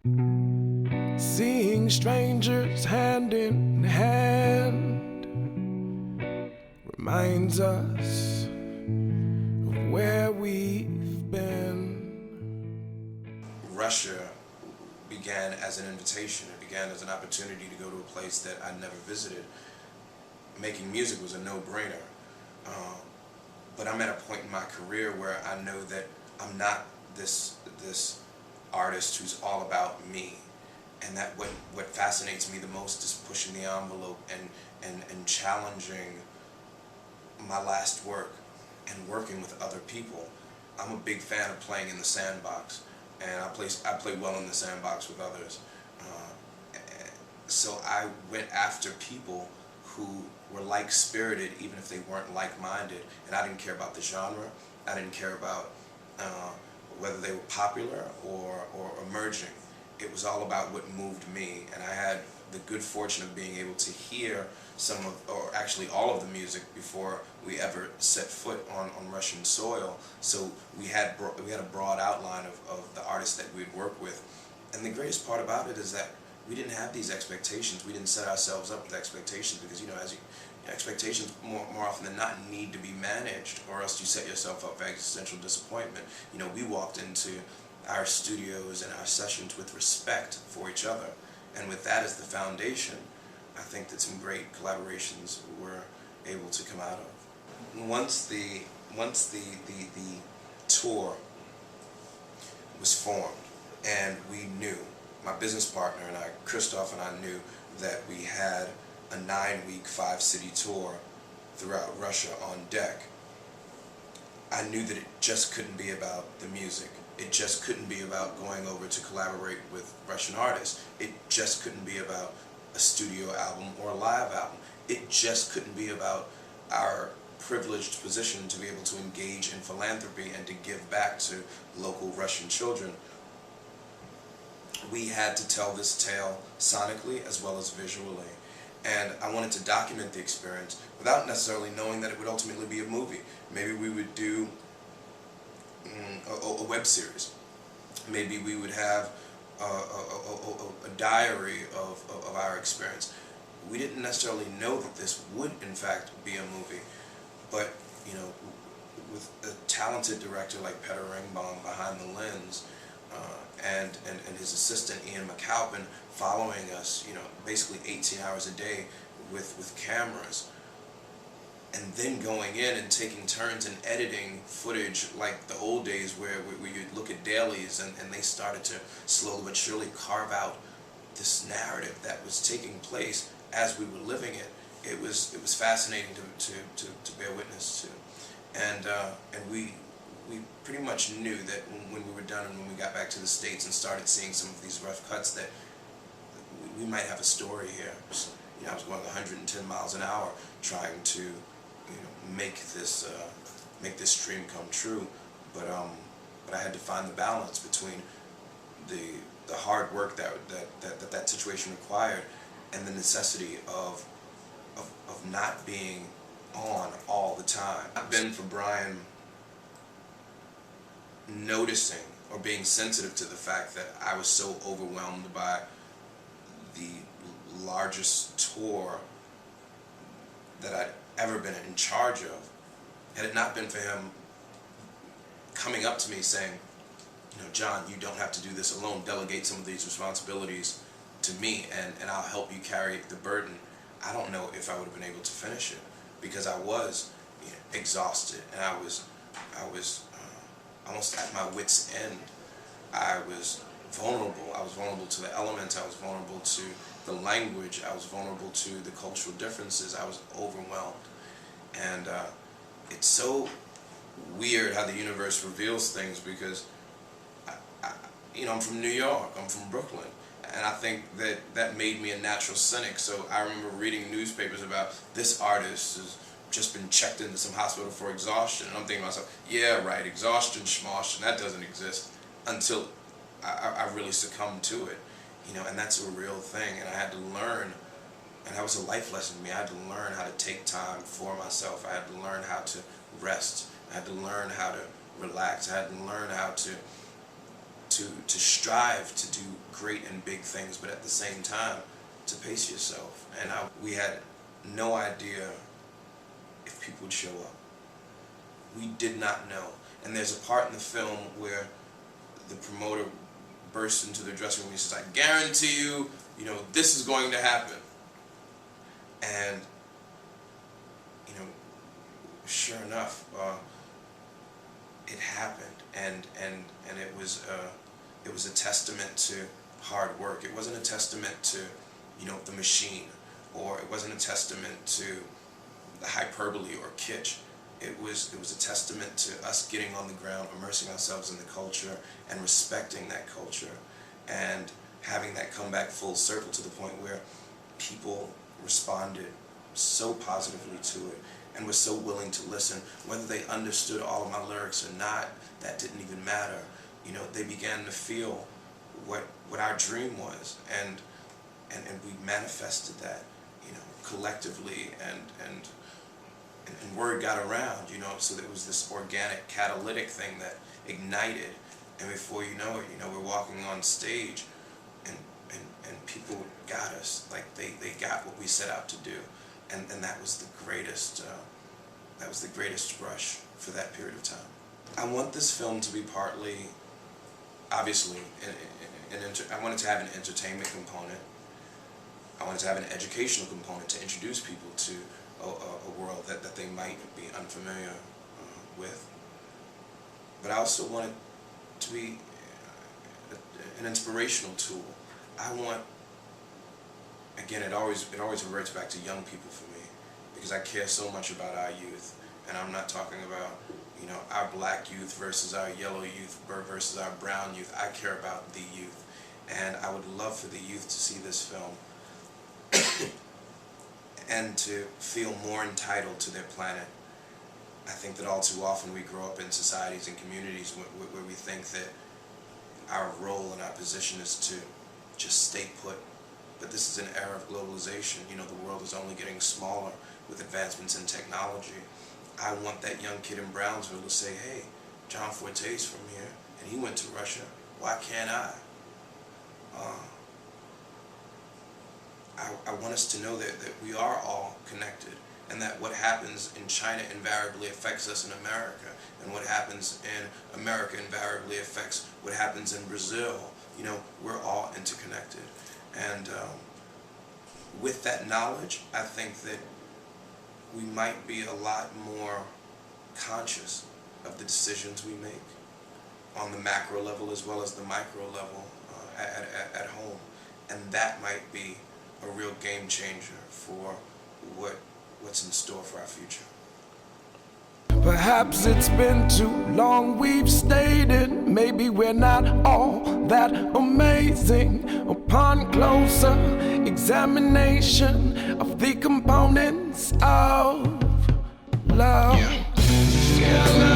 Seeing strangers hand in hand reminds us of where we've been. Russia began as an invitation. It began as an opportunity to go to a place that I'd never visited. Making music was a no-brainer. But I'm at a point in my career where I know that I'm not this artist who's all about me. And that what fascinates me the most is pushing the envelope and challenging my last work and working with other people. I'm a big fan of playing in the sandbox, and I play well in the sandbox with others. So I went after people who were like-spirited, even if they weren't like-minded. And I didn't care about the genre. I didn't care about whether they were popular or emerging. It was all about what moved me, and I had the good fortune of being able to hear some of, or actually all of the music before we ever set foot on Russian soil. So we had a broad outline of the artists that we'd work with. And the greatest part about it is that we didn't have these expectations. We didn't set ourselves up with expectations because, expectations more often than not need to be managed, or else you set yourself up for existential disappointment. We walked into our studios and our sessions with respect for each other, and with that as the foundation, I think that some great collaborations were able to come out of. Once the tour was formed, and we knew, my business partner and I, Christoph and I, knew that we had a 9-week, 5-city tour throughout Russia on deck, I knew that it just couldn't be about the music. It just couldn't be about going over to collaborate with Russian artists. It just couldn't be about a studio album or a live album. It just couldn't be about our privileged position to be able to engage in philanthropy and to give back to local Russian children. We had to tell this tale sonically as well as visually. And I wanted to document the experience without necessarily knowing that it would ultimately be a movie. Maybe we would do a web series. Maybe we would have a diary of our experience. We didn't necessarily know that this would in fact be a movie, but with a talented director like Peter Ringbaum behind the lens, and his assistant Ian McAlpin following us, basically 18 hours a day with cameras, and then going in and taking turns and editing footage like the old days where you'd look at dailies and they started to slowly but surely carve out this narrative that was taking place as we were living it. It was fascinating to bear witness to, and we pretty much knew that when we were done and when we got back to the States and started seeing some of these rough cuts that we might have a story here. So, I was going 110 miles an hour trying to make this dream come true, but I had to find the balance between the hard work that situation required and the necessity of not being on all the time. I've been for Brian noticing or being sensitive to the fact that I was so overwhelmed by the largest tour that I'd ever been in charge of. Had it not been for him coming up to me saying, John, you don't have to do this alone, delegate some of these responsibilities to me and I'll help you carry the burden, I don't know if I would have been able to finish it, because I was exhausted and I was almost at my wit's end. I was vulnerable. I was vulnerable to the elements. I was vulnerable to the language. I was vulnerable to the cultural differences. I was overwhelmed. And it's so weird how the universe reveals things, because I'm from New York. I'm from Brooklyn. And I think that made me a natural cynic. So I remember reading newspapers about this artist has just been checked into some hospital for exhaustion, and I'm thinking to myself, yeah, right, exhaustion, schmosh, that doesn't exist, until I really succumbed to it, and that's a real thing, and I had to learn, and that was a life lesson to me. I had to learn how to take time for myself. I had to learn how to rest. I had to learn how to relax. I had to learn how to to strive to do great and big things, but at the same time to pace yourself. And we had no idea if people would show up. We did not know. And there's a part in the film where the promoter bursts into the dressing room and he says, I guarantee you, you know, this is going to happen. And, you know, sure enough, it happened. And it was a testament to hard work. It wasn't a testament to, you know, the machine, or it wasn't a testament to the hyperbole or kitsch. It was a testament to us getting on the ground, immersing ourselves in the culture, and respecting that culture, and having that come back full circle to the point where people responded so positively to it and were so willing to listen. Whether they understood all of my lyrics or not, that didn't even matter. You know, they began to feel what our dream was, and we manifested that, you know, collectively, and word got around, you know, so there was this organic catalytic thing that ignited, and before you know it, you know, we're walking on stage, and people got us, like they got what we set out to do, and that was the greatest rush for that period of time. I want this film to be partly, obviously, I want it to have an entertainment component. I want it to have an educational component to introduce people to a world that they might be unfamiliar with. But I also want it to be an inspirational tool. I want, again, it always reverts back to young people for me, because I care so much about our youth. And I'm not talking about, you know, our black youth versus our yellow youth versus our brown youth. I care about the youth. And I would love for the youth to see this film and to feel more entitled to their planet. I think that all too often we grow up in societies and communities where we think that our role and our position is to just stay put. But this is an era of globalization. You know, the world is only getting smaller with advancements in technology. I want that young kid in Brownsville to say, hey, John Forté's from here, and he went to Russia. Why can't I? I want us to know that we are all connected, and that what happens in China invariably affects us in America, and what happens in America invariably affects what happens in Brazil. You know, we're all interconnected. And with that knowledge, I think that we might be a lot more conscious of the decisions we make on the macro level as well as the micro level at home. And that might be a real game changer for what's in store for our future. Perhaps it's been too long we've stated, maybe we're not all that amazing. Upon closer examination of the components of love. Yeah.